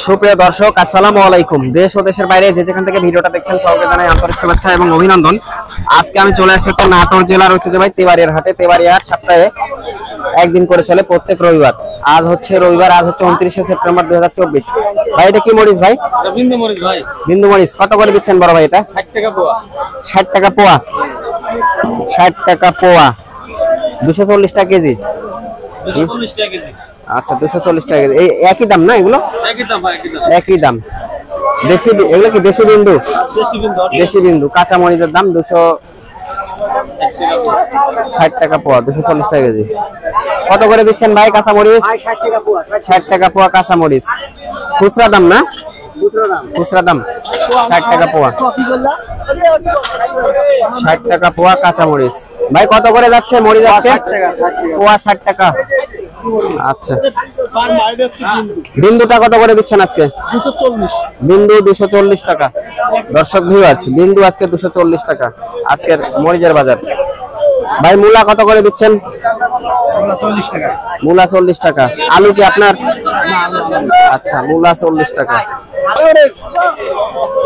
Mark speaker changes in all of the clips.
Speaker 1: সুপ্রিয় দর্শক, আসসালামু আলাইকুম। দেশ ও দেশের বাইরে যে যেখান থেকে ভিডিওটা দেখছেন সবাইকে জানাই আন্তরিক শুভেচ্ছা এবং অভিনন্দন। আজকে আমি চলে আসছি নাটোর জেলার ঐতিহ্যবাহী তেবাড়িয়ার হাটে। তেবাড়িয়া হাট সপ্তাহে একদিন করে চলে প্রত্যেক রবিবার। আজ হচ্ছে রবিবার, আজ হচ্ছে 29শে সেপ্টেম্বর 2024। ভাই এটা কি মরিচ ভাই?
Speaker 2: বিন্দু মরিচ ভাই।
Speaker 1: বিন্দু মরিচ কত করে দিচ্ছেন বড় ভাই? এটা
Speaker 2: 60 টাকা পোয়া।
Speaker 1: 60 টাকা পোয়া। 60 টাকা পোয়া, 240 টাকা কেজি।
Speaker 2: 240 টাকা কেজি।
Speaker 1: আচ্ছা, 240 টাকা কেজি। এই একই দাম না? এগুলো
Speaker 2: একই দাম ভাই, একই দাম।
Speaker 1: একই দাম। দেশি, এগুলো কি দেশি বিন্দু?
Speaker 2: দেশি বিন্দু।
Speaker 1: দেশি বিন্দু। কাঁচা মরিচের দাম 260 টাকা পোয়া, 240 টাকা কেজি। কত করে দিচ্ছেন ভাই কাঁচা মরিচ? 60 টাকা পোয়া কাঁচা মরিচ। খুচরা দাম না? খুচরা দাম 60 টাকা পোয়া। 60 টাকা পোয়া কাঁচা মরিচ। ভাই কত করে যাচ্ছে মরিচ আজকে? পোয়া 60 টাকা। আচ্ছা, বিন্দুটা কত করে দিচ্ছেন আজকে?
Speaker 2: 240।
Speaker 1: বিন্দু 240 টাকা। দর্শক ভিউয়ার্স, বিন্দু আজকে 240 টাকা আজকের মরিচের বাজার। ভাই মূলা কত করে দিচ্ছেন?
Speaker 2: 40 টাকা।
Speaker 1: মূলা 40 টাকা। আলু কি আপনার? আচ্ছা, মূলা 40 টাকা।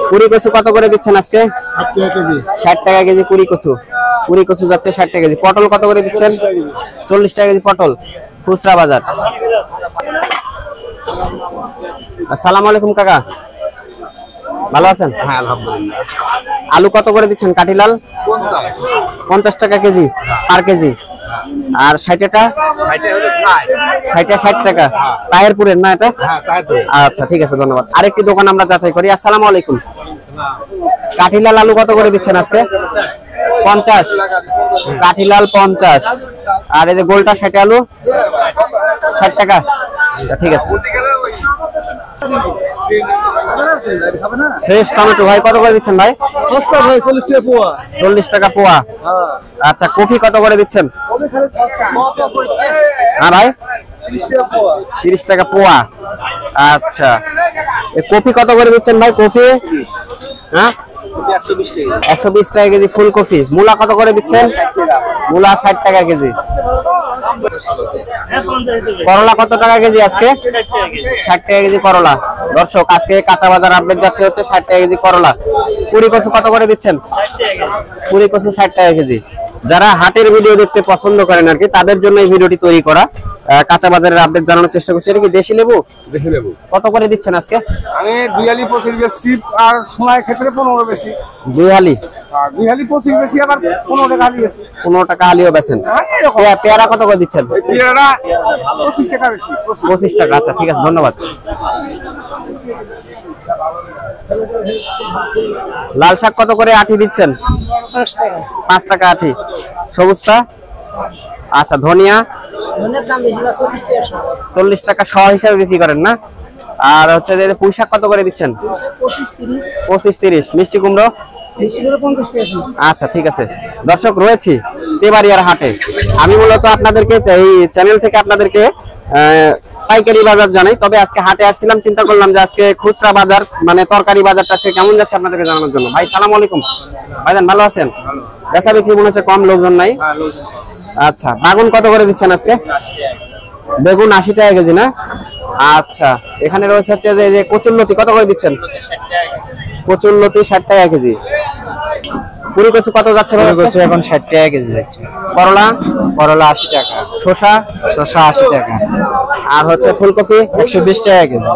Speaker 1: কুড়ি কচু কত করে দিচ্ছেন আজকে? 60 টাকা কেজি কুড়ি কচু। কুড়ি কচু যাচ্ছে 60 টাকা কেজি। পটল কত করে দিচ্ছেন? 40 টাকা কেজি পটল, খুচরা বাজার। আসসালামু আলাইকুম কাকা, ভালো আছেন?
Speaker 3: হ্যাঁ আলহামদুলিল্লাহ।
Speaker 1: আলু কত করে দিচ্ছেন? কাটিলাল 50 টাকা কেজি পার কেজি। আর 60 টাকা? 60 টাকা। তাহেরপুরের না এটা? আচ্ছা ঠিক আছে, ধন্যবাদ। আরেকটি দোকান আমরা যাচাই করি। আসসালামু আলাইকুম। কাঠিলাল আলু কত করে দিচ্ছেন আজকে? 50। কাঠিলাল 50। আর এই যে গোলটা 60 আলু 60 টাকা। ঠিক আছে। ফ্রেশ টমেটো ভাই কত করে দিচ্ছেন ভাই?
Speaker 2: সস্তা ভাই, 40 টাকা পোয়া।
Speaker 1: 40 টাকা পোয়া। আচ্ছা, কফি কত করে দিচ্ছেন? হ্যাঁ ভাই, 30 টাকা পোয়া। আচ্ছা, কফি কত করে দিচ্ছেন ভাই? কফি হ্যাঁ 120 টাকা কেজি ফুলকপি। মূলা কত করে দিচ্ছেন? মূলা 60 টাকা কেজি। করলা কত টাকা কেজি আজকে? 60 টাকা কেজি করলা। দর্শক, আজকে কাঁচা বাজার আপডেট যাচ্ছে হচ্ছে 60 টাকা কেজি করলা। কুড়ি কচু কত করে দিচ্ছেন? কুড়ি কচু 60 টাকা কেজি। যারা হাটের ভিডিও দেখতে পছন্দ করেন আর কি, তাদের জন্য এই ভিডিওটি তৈরি করা। কাঁচা বাজারের আপডেট জানানোর চেষ্টা করছি। এটা কি দেশি লেবু?
Speaker 3: দেশি লেবু
Speaker 1: কত করে দিচ্ছেন আজকে?
Speaker 3: আমি 2.25 বেশি আর সময় ক্ষেত্রে 15 বেশি।
Speaker 1: 2 হালি।
Speaker 3: 2.25 বেশি আবার 15 টাকা হালি বেশি।
Speaker 1: 15 টাকা হালিও বেচেন। পেয়ারা কত করে দিচ্ছেন?
Speaker 3: পেয়ারা 25 টাকা বেশি।
Speaker 1: 25 টাকা। আচ্ছা ঠিক আছে, ধন্যবাদ। লাল শাক কত করে আটি দিচ্ছেন? 5 টাকা আটি। সবুজটা? আচ্ছা, ধনিয়া? 40 টাকা শ হিসাবে বিক্রি করেন না? আর হচ্ছে যে পুঁই শাক কত করে দিচ্ছেন? 25-30। মিষ্টি কুমড়ো? আচ্ছা ঠিক আছে। দর্শক, রয়েছি তেবাড়িয়ার হাটে। আমি মূলত আপনাদেরকে এই চ্যানেল থেকে আপনাদেরকে পাইকারি বাজার জানাই। তবে আজকে হাটে আসছিলাম, চিন্তা করলাম যে আজকে খুচরা বাজার মানে তরকারি বাজারটা আজকে কেমন যাচ্ছে আপনাদেরকে জানানোর জন্য। ভাই সালাম আলাইকুম। ভাইজান ভালো আছেন? বেচা বিক্রি মনে হচ্ছে কম, লোকজন নাই। আচ্ছা, বেগুন কত করে দিচ্ছেন আজকে? বেগুন 80 টাকা কেজি না? আচ্ছা, এখানে রয়েছে হচ্ছে যে কচুরলতি কত করে দিচ্ছেন? কচুরলতি 60 টাকা কেজি। কুড়ি কচু কত যাচ্ছে?
Speaker 2: এখন 60 টাকা কেজি যাচ্ছে।
Speaker 1: করলা?
Speaker 2: করলা 80 টাকা।
Speaker 1: শসা?
Speaker 2: শসা 80 টাকা।
Speaker 1: আর হচ্ছে ফুলকপি
Speaker 2: 120 টাকা কেজি।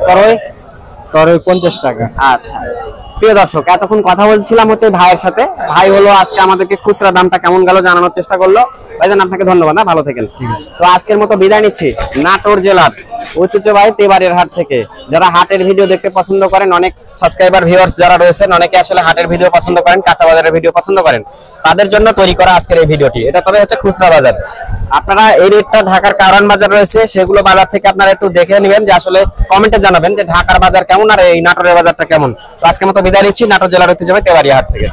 Speaker 1: তরই?
Speaker 2: তরই 50 টাকা।
Speaker 1: আচ্ছা, প্রিয় দর্শক, এতক্ষণ কথা বলছিলাম হচ্ছে ভাইয়ের সাথে। ভাই হলো আজকে আমাদেরকে খুচরা দামটা কেমন গেল জানানোর চেষ্টা করলো। ভাইজান আপনাকে ধন্যবাদ, না ভালো থাকেন। তো আজকের মতো বিদায় নিচ্ছি নাটোর জেলার ঐতিহ্যবাহী তেবাড়িয়ার হাট থেকে। যারা হাটের ভিডিও দেখতে পছন্দ করেন, অনেক সাবস্ক্রাইবার ভিউয়ার্স যারা রয়েছেন, অনেকে আসলে হাটের ভিডিও পছন্দ করেন, কাঁচা বাজারের ভিডিও পছন্দ করেন, তাদের জন্য তৈরি করা আজকের এই ভিডিওটি। এটা তবে হচ্ছে খুচরা বাজার। আপনারা এই রেটটা ঢাকার কারণ বাজার রয়েছে, সেগুলো বাজার থেকে আপনারা একটু দেখে নেবেন, যে আসলে কমেন্টে জানাবেন যে ঢাকার বাজার কেমন আর এই নাটোরের বাজারটা কেমন। তো আজকের মতো বিদায় নিচ্ছি নাটোর জেলার ঐতিহ্যবাহী তেবাড়িয়া হাট থেকে।